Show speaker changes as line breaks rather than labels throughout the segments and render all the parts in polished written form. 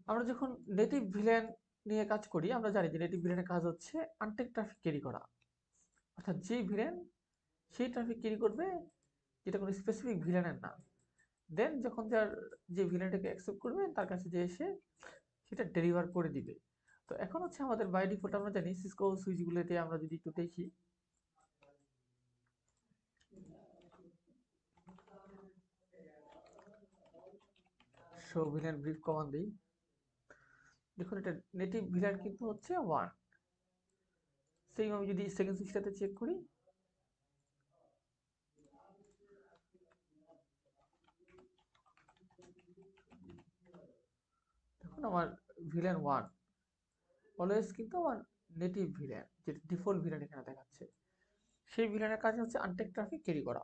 আমরা যখন native villain নিয়ে কাজ করি আমরা জানি যে নেটিভ ভিলেনের কাজ হচ্ছে আনটেক ট্রাফিক ক্যারি করা, অর্থাৎ যে ভিলেন সেই ট্রাফিক ক্যারি করবে যেটা কোনো স্পেসিফিক ভিলেনের না। দেন যখন যার যে ভিলেনটাকে অ্যাকসেপ্ট করবে তার কাছে যে এসে সেটা ডেলিভার করে দিবে। তো এখন হচ্ছে আমাদের বাই ডিফল্ট আমরা জানি সিসকো সুইচগুলোতে আমরা যদি একটু দেখি, শো ভিলেন ব্রিফ কমান্ড দিই, দেখুন এটা নেটিভ ভিলেন কিন্তু হচ্ছে 1। সেম আমি যদি সেকেন্ড সুইচটাতে চেক করি, দেখুন আমার ভিলেন 1 অলওয়েজ কিন্তু আমার নেটিভ ভিলেন যেটা ডিফল্ট ভিলেন এখানে দেখাচ্ছে, সেই ভিলেনের কাজ হচ্ছে আনটেক ট্রাফিক ক্যারি করা।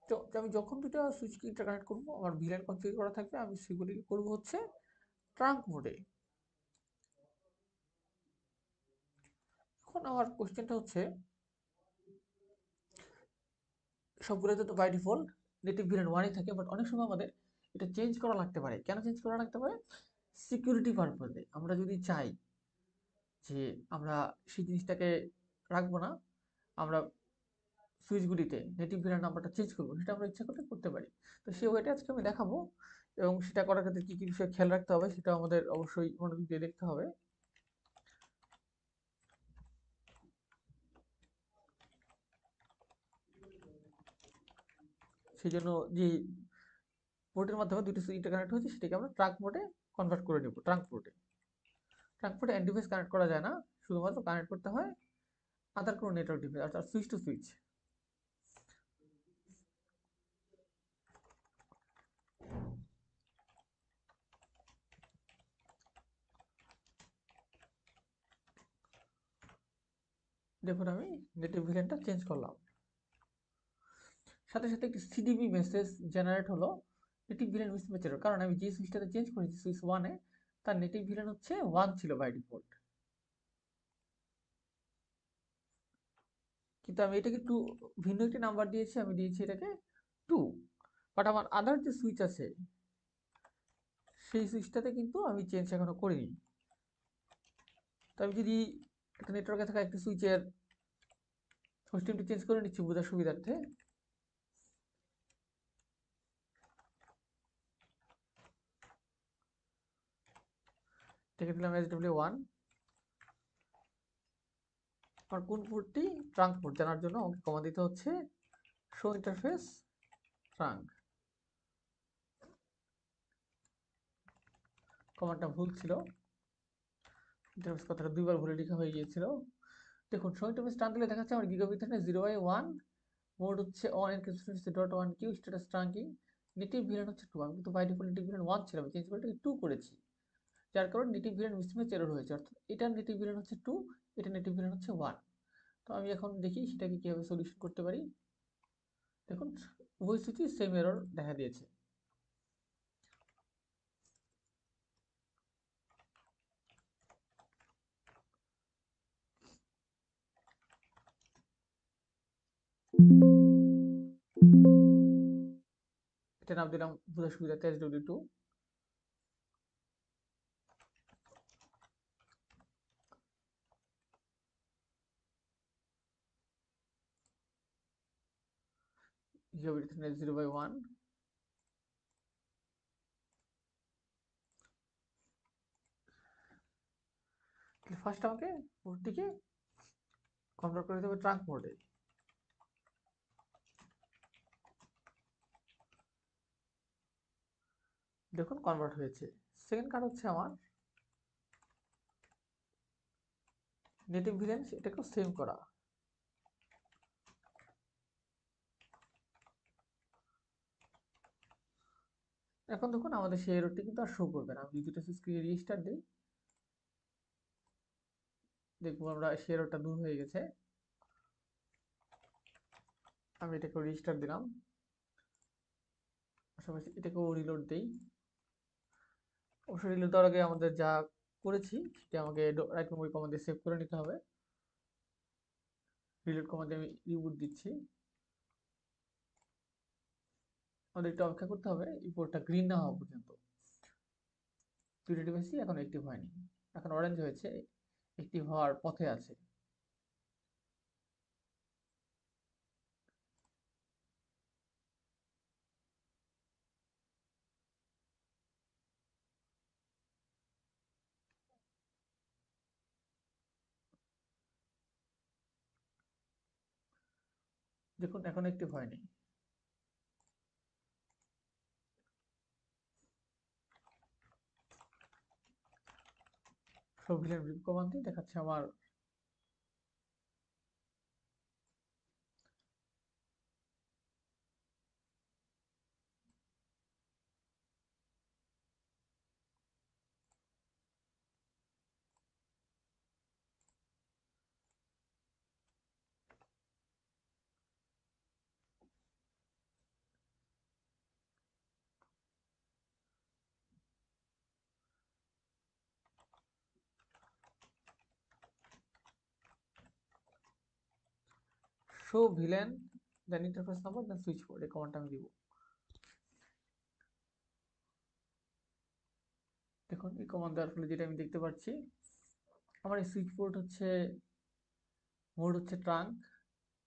তো আমি যখন দুটো সুইচকে ইন্টারকানেক্ট করবো আমার ভিলেন কনফিগার করা থাকবে, আমি সেগুলিকে করবো হচ্ছে ট্রাঙ্ক মোডে। এখন আমার কোশ্চেনটা হচ্ছে সবগুলোতে তো বাই ডিফল্ট নেটিভ ভিলেন 1ই থাকে, বাট অনেক সময় আমাদের এটা চেঞ্জ করা লাগতে পারে। কেন চেঞ্জ করা লাগতে পারে? সিকিউরিটি পারপোজে আমরা যদি চাই যে আমরা সেই জিনিসটাকে রাখবো না, আমরা সুইচগুলিতে নেটিভ ভিলেন নাম্বারটা চেঞ্জ করবো, সেটা আমরা ইচ্ছা করলে করতে পারি। তো সেই ওয়েটা আজকে আমি দেখাবো, এবং সেটা করার ক্ষেত্রে কী কী বিষয় খেয়াল রাখতে হবে সেটা আমাদের অবশ্যই মনোযোগ দিয়ে দেখতে হবে। সেই জন্য যে পোর্টের মাধ্যমে দুটো সুইচ ইন্টারকানেক্ট হয়েছে সেটাকে আমরা ট্রাঙ্ক মোডে কনভার্ট করে নেব। ট্রাঙ্ক মোডে এন্ড ডিভাইস কানেক্ট করা যায় না, শুধুমাত্র কানেক্ট করতে হয় আদার কোনো নেটওয়ার্ক ডিভাইস, অর্থাৎ সুইচ টু সুইচ। দেখুন আমি নেটিভ ভিলেনটা চেঞ্জ করলাম, সাথে সাথে একটি সিডিবি মেসেজ জেনারেট হলো নেটিভ ভিলেন মিসম্যাচের, কারণ আমি যে সুইচটাতে চেঞ্জ করেছি সুইচ 1-এ তার নেটিভ ভিলেন হচ্ছে 1 ছিল বাই ডিফল্ট, কিন্তু আমি এটাকে 2 ভিন্ন একটি নাম্বার দিয়েছি, আমি দিয়েছি এটাকে 2। বাট আমার আদার যে সুইচ আছে সেই সুইচটাতে কিন্তু আমি চেঞ্জ এখনো করিনি। তো আমি যদি একটা নেটওয়ার্কে থাকা একটি সুইচের হোস্টিংটি চেঞ্জ করে নিচ্ছি বোঝার সুবিধার্থে, এটাকে দিলাম SW1। আমার কোন পোর্টটি ট্রাঙ্ক পোর্ট জানার জন্য আমাকে কমান্ড দিতে হচ্ছে শো ইন্টারফেস ট্রাঙ্ক। কমান্ডটা ভুল ছিল, ইন্টারফেস কথাটা দুইবার ভুলে লেখা হয়ে গিয়েছিল। দেখুন শো ইন্টারফেস ট্রাঙ্ক দিলে দেখাচ্ছে আমার গিগাবিট 0/1, মোড হচ্ছে অন, এনক্রিপশন হচ্ছে .1Q, status trunking, native villain হচ্ছে 2। আমি কিন্তু বাই ডিফল্ট নেটিভ ভিলেন 1 ছিল, আমি চেঞ্জ করে এটাকে 2 করেছি, যার কারণে নেটিভ ভিলেন মিসম্যাচ এরর হয়েছে, অর্থাৎ এটার নেটিভ ভিলেন হচ্ছে 2, এটা নেটিভ ভিলেন হচ্ছে 1। তো আমি এখন দেখি সেটাকে কিভাবে সলিউশন করতে পারি। দেখুন উভয় সুইচই সেম এরর দেখা দিয়েছে। এটা নাম দিলাম বোঝার সুবিধাতে SW2। গিগাবিট 0/1। ফার্স্ট আমাকে পোর্টটিকে কনভার্ট করে দিতে হবে ট্রাঙ্ক মোডে। দেখুন কনভার্ট হয়েছে। সেকেন্ড কাজ হচ্ছে আমার নেটিভ ভিলেন এটাকেও সেম করা। এখন দেখুন আমাদের সেই এররটি কিন্তু আর শো করবে না। আমি যদি দুটো সুইচকে রিস্টার্ট দিই, দেখবো আমরা সেই এররটা দূর হয়ে গেছে। আমি এটাকে রিস্টার্ট দিলাম, পাশাপাশি এটাকেও রিলোড দিই। অবশ্যই রিলোড দেওয়ার আগে আমাদের যা করেছি সেটা আমাকে রাইট মেমোরি কমান্ডে সেভ করে নিতে হবে। রিলোড কমান্ডে আমি রিবুট দিচ্ছি। আমাদের একটু অপেক্ষা করতে হবে এই পোর্টটা গ্রিন না হওয়া পর্যন্ত। দুইটা ডিভাইসই এখন অ্যাক্টিভ হয়নি, এখন অরেঞ্জ হয়েছে, অ্যাক্টিভ হওয়ার পথে আছে। দেখুন এখন অ্যাক্টিভ হয়নি। শো ভিলেন কমান্ডটি দেখাচ্ছে আমার শো ভিলেন দেন ইন্টারফেস নাম্বার দেন সুইচ পোর্ট, এই কমান্ডটা আমি দিব। দেখুন এই কমান্ড দেওয়ার ফলে যেটা আমি দেখতে পাচ্ছি, আমার এই সুইচ পোর্ট হচ্ছে, মোড হচ্ছে ট্রাঙ্ক,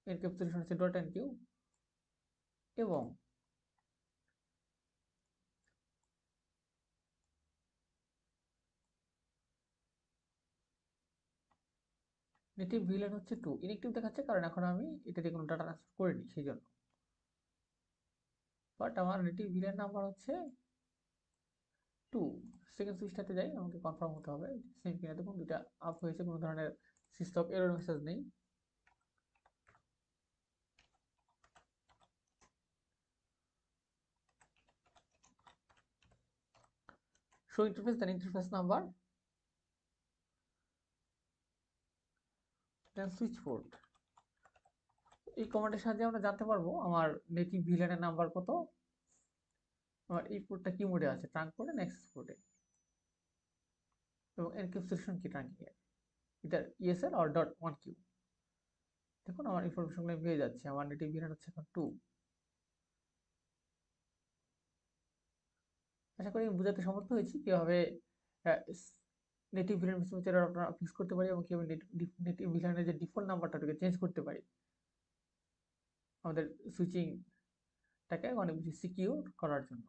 এনক্যাপসুলেশন হচ্ছে ডট এন্ড কিউ, এবং নেটিভ ভিলেন হচ্ছে 2, ইনএক্টিভ দেখাচ্ছে কারণ এখন আমি এটা দিয়ে কোনো ডাটা ট্রান্সফার করিনি সেই জন্য। বাট আমার নেটিভ ভিলেন নাম্বার হচ্ছে 2। সেকেন্ড সুইচটাতে যাই, আমাকে কনফার্ম হতে হবে সেম কিনা। দেখুন দুটা আপ হয়েছে, কোনো ধরনের সিস্টেম এরর মেসেজ নেই। শো ইন্টারফেস দেন ইন্টারফেস নাম্বার দেন সুইচ পোর্ট, এই কমান্ডের সাহায্যে আমরা জানতে পারবো আমার নেটিভ ভিলেনের নাম্বার কত, আমার এই পোর্টটা কি মোডে আছে, ট্রাঙ্ক পোর্টে না অ্যাক্সেস পোর্টে, এবং এনক্যাপসুলেশন কি ট্রাঙ্কিং এর, এটা ESL R dot one Q. দেখুন আমার ইনফরমেশনগুলো পেয়ে যাচ্ছে, আমার নেটিভ ভিলেন হচ্ছে এখন 2। আশা করি আমি বোঝাতে সমর্থ হয়েছি কিভাবে নেটিভ ভিলেন মিসম্যাচের আমরা ফিক্স করতে পারি, এবং কিভাবে নেটিভ ভিলেনের যে ডিফল্ট নাম্বারটাকে চেঞ্জ করতে পারি আমাদের সুইচিংটাকে অনেক বেশি সিকিউর করার জন্য।